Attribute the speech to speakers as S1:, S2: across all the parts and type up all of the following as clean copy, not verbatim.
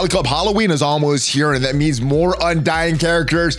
S1: Valley Club Halloween is almost here, and that means more Undying characters.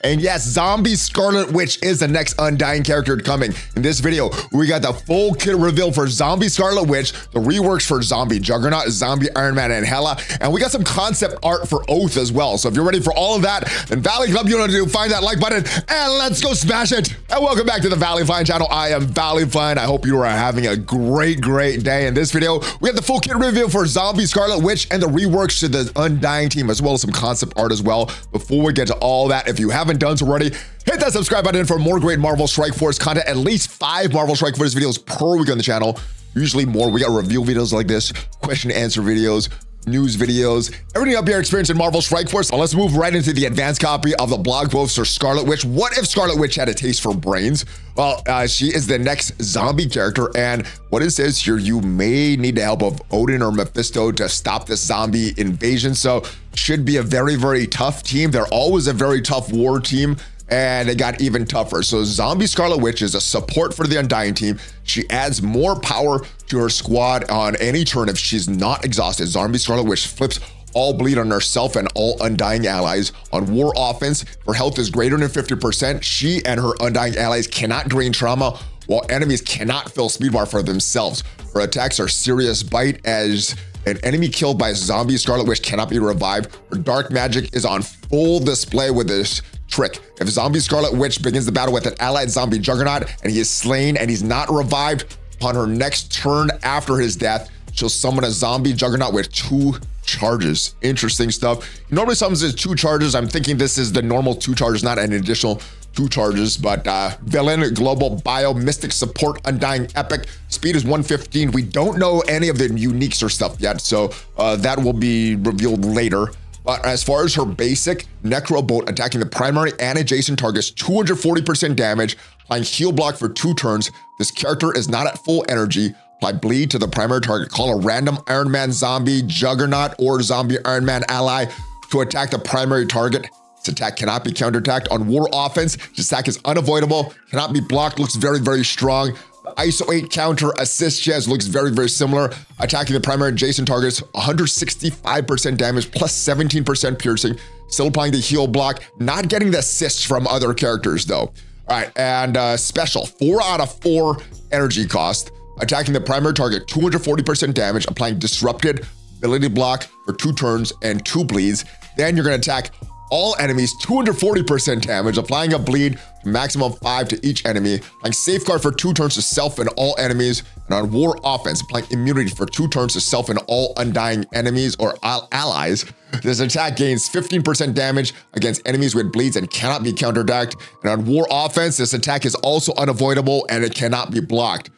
S1: And yes, Zombie Scarlet Witch is the next Undying character coming. In this video, we got the full kit reveal for Zombie Scarlet Witch, the reworks for Zombie Juggernaut, Zombie Iron Man, and Hela, and we got some concept art for Oath as well. So if you're ready for all of that, then Valley Club, you know what to do, find that like button, and let's go smash it. And welcome back to the ValleyFlyin channel. I am ValleyFlyin. I hope you are having a great day. In this video, we have the full kit reveal for Zombie Scarlet Witch and the reworks to the Undying team, as well as some concept art as well. Before we get to all that, if you haven't done so already, hit that subscribe button for more great Marvel Strike Force content. At least 5 Marvel Strike Force videos per week on the channel, usually more. We got review videos like this, question and answer videos, news videos, everything up here experience in Marvel Strike Force. So let's move right into the advanced copy of the blog post for Scarlet Witch. What if Scarlet Witch had a taste for brains? Well, she is the next zombie character, and what it says here, you may need the help of Odin or Mephisto to stop this zombie invasion. So should be a very tough team. They're always a very tough war team, and it got even tougher. So Zombie Scarlet Witch is a support for the Undying team. She adds more power to her squad on any turn if she's not exhausted. Zombie Scarlet Witch flips all bleed on herself and all Undying allies. On war offense, her health is greater than 50%. She and her Undying allies cannot drain trauma, while enemies cannot fill speed bar for themselves. Her attacks are serious bite, as an enemy killed by Zombie Scarlet Witch cannot be revived. Her dark magic is on full display with this trick. If Zombie Scarlet Witch begins the battle with an allied Zombie Juggernaut and he is slain and he's not revived, upon her next turn after his death, she'll summon a Zombie Juggernaut with 2 charges. Interesting stuff. He normally summons his 2 charges. I'm thinking this is the normal 2 charges, not an additional 2 charges, but villain, global, bio, mystic, support, Undying, epic. Speed is 115. We don't know any of the uniques or stuff yet, so that will be revealed later. But as far as her basic, Necro Bolt, attacking the primary and adjacent targets, 240% damage, applying heal block for 2 turns. This character is not at full energy. Apply bleed to the primary target. Call a random Iron Man, Zombie Juggernaut, or Zombie Iron Man ally to attack the primary target. This attack cannot be counterattacked. On war offense, this attack is unavoidable, cannot be blocked, looks very strong. The ISO 8 counter assist she has looks very similar. Attacking the primary adjacent targets, 165% damage plus 17% piercing. Still applying the heal block, not getting the assists from other characters though. All right, and special, 4 out of 4 energy cost. Attacking the primary target, 240% damage, applying disrupted ability block for 2 turns and 2 bleeds. Then you're gonna attack all enemies, 240% damage, applying a bleed, maximum 5 to each enemy, applying safeguard for 2 turns to self and all enemies, and on war offense, applying immunity for 2 turns to self and all Undying enemies or allies. This attack gains 15% damage against enemies with bleeds and cannot be counterattacked. And on war offense, this attack is also unavoidable and it cannot be blocked.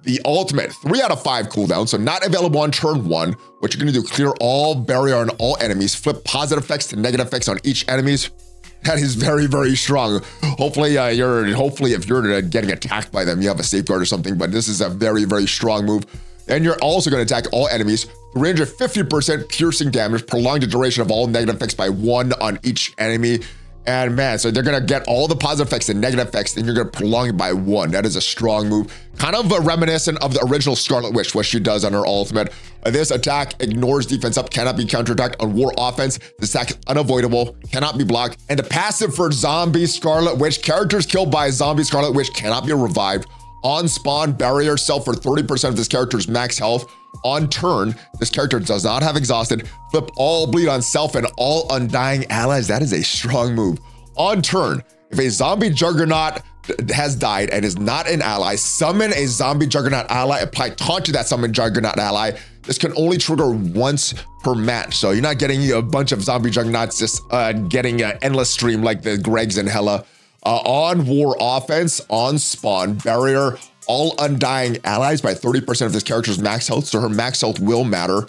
S1: The ultimate, 3 out of 5 cooldown, so not available on turn 1. What you're gonna do, clear all barrier on all enemies, flip positive effects to negative effects on each enemies. That is very strong. Hopefully, if you're getting attacked by them, you have a safeguard or something, but this is a very strong move. Then you're also gonna attack all enemies, 350% piercing damage, prolong the duration of all negative effects by 1 on each enemy. And man, so they're gonna get all the positive effects and negative effects, and you're gonna prolong it by 1. That is a strong move. Kind of reminiscent of the original Scarlet Witch, what she does on her ultimate. This attack ignores defense up, cannot be counterattacked. On war offense, this attack is unavoidable, cannot be blocked. And the passive for Zombie Scarlet Witch, characters killed by Zombie Scarlet Witch cannot be revived. On spawn, barrier self for 30% of this character's max health. On turn, this character does not have exhausted. Flip all bleed on self and all Undying allies. That is a strong move. On turn, if a Zombie Juggernaut has died and is not an ally, summon a Zombie Juggernaut ally, apply taunt to that Summon Juggernaut ally. This can only trigger once per match. So you're not getting a bunch of Zombie Juggernauts just getting an endless stream like the Gregs and Hela. On war offense, on spawn, barrier all Undying allies by 30% of this character's max health, so her max health will matter.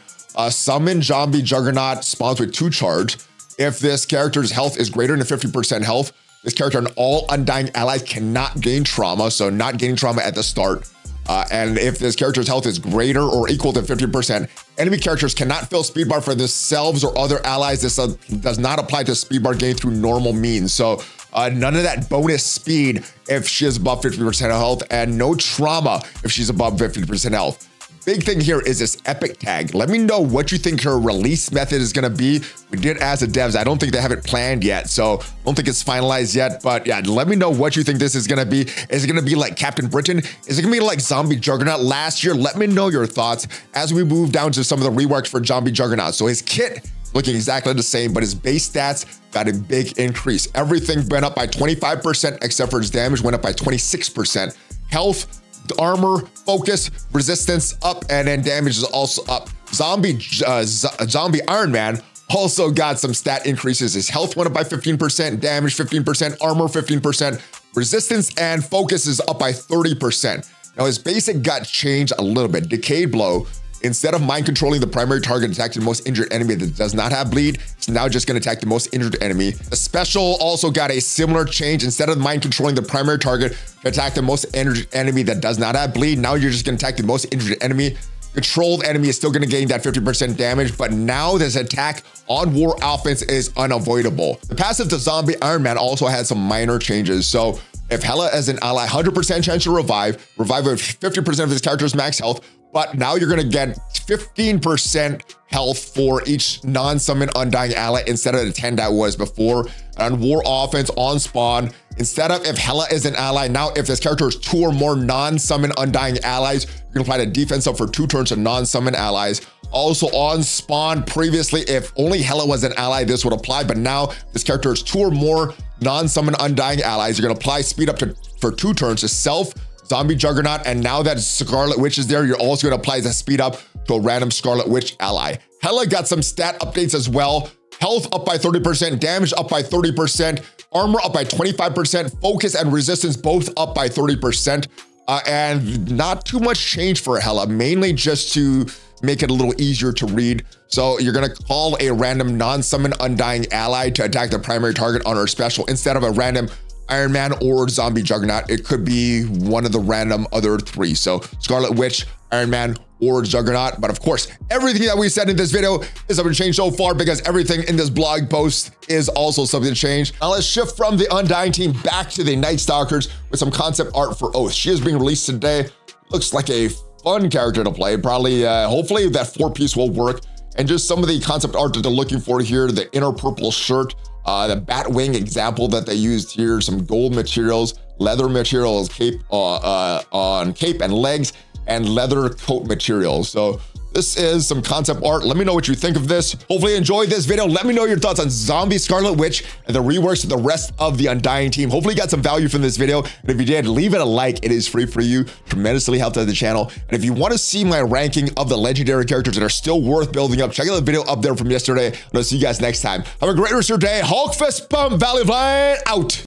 S1: Summon Zombie Juggernaut spawns with 2 charge. If this character's health is greater than 50% health, this character and all Undying allies cannot gain trauma, so not gaining trauma at the start. And if this character's health is greater or equal to 50%, enemy characters cannot fill speed bar for themselves or other allies. This does not apply to speed bar gain through normal means. So none of that bonus speed if she is above 50% health, and no trauma if she's above 50% health. big thing here is this epic tag. Let me know what you think her release method is going to be. We did ask the devs. I don't think they have it planned yet, so I don't think it's finalized yet. But yeah, let me know what you think this is going to be. Is it going to be like Captain Britain? Is it going to be like Zombie Juggernaut last year? Let me know your thoughts as we move down to some of the reworks for Zombie Juggernaut. So his kit looking exactly the same, but his base stats got a big increase. Everything went up by 25%, except for his damage went up by 26%. Health, armor, focus, resistance up, and then damage is also up. Zombie Iron Man also got some stat increases. His health went up by 15%, damage 15%, armor 15%, resistance and focus is up by 30%. Now his basic got changed a little bit. Decayed Blow, instead of mind controlling the primary target, attacking the most injured enemy that does not have bleed, it's now just going to attack the most injured enemy. The special also got a similar change. Instead of mind controlling the primary target to attack the most injured enemy that does not have bleed, now you're just going to attack the most injured enemy. Controlled enemy is still going to gain that 50% damage, but now this attack on war offense is unavoidable. The passive to Zombie Iron Man also had some minor changes. So if Hela as an ally, 100% chance to revive with 50% of his character's max health, but now you're gonna get 15% health for each non-summon Undying ally instead of the 10 that was before. On war offense on spawn, instead of if Hela is an ally, now if this character is 2 or more non-summon Undying allies, you're gonna apply the defense up for 2 turns to non-summon allies. Also on spawn, previously, if only Hela was an ally, this would apply, but now this character is 2 or more non-summon Undying allies, you're gonna apply speed up for 2 turns to self, Zombie Juggernaut, and now that Scarlet Witch is there, you're also gonna apply the speed up to a random Scarlet Witch ally. Hela got some stat updates as well. Health up by 30%, damage up by 30%, armor up by 25%, focus and resistance both up by 30%. And not too much change for Hela, mainly just to make it a little easier to read. So you're gonna call a random non-summon Undying ally to attack the primary target on her special instead of a random Iron Man or Zombie Juggernaut. It could be one of the random other 3. So Scarlet Witch, Iron Man, or Juggernaut. But of course, everything that we said in this video is something changed so far because everything in this blog post is also something changed. Now let's shift from the Undying team back to the Night Stalkers with some concept art for Oath. She is being released today. Looks like a fun character to play. Probably, hopefully that 4-piece will work. And just some of the concept art that they're looking for here, the inner purple shirt, the Batwing example that they used here, some gold materials, leather materials, cape on cape and legs, and leather coat materials. So this is some concept art. Let me know what you think of this. Hopefully you enjoyed this video. Let me know your thoughts on Zombie Scarlet Witch and the reworks of the rest of the Undying team. Hopefully you got some value from this video. And if you did, leave it a like. It is free for you. Tremendously helps out the channel. And if you want to see my ranking of the legendary characters that are still worth building up, check out the video up there from yesterday. And I'll see you guys next time. Have a great rest of your day. Hulk fist pump, ValleyFlyin out.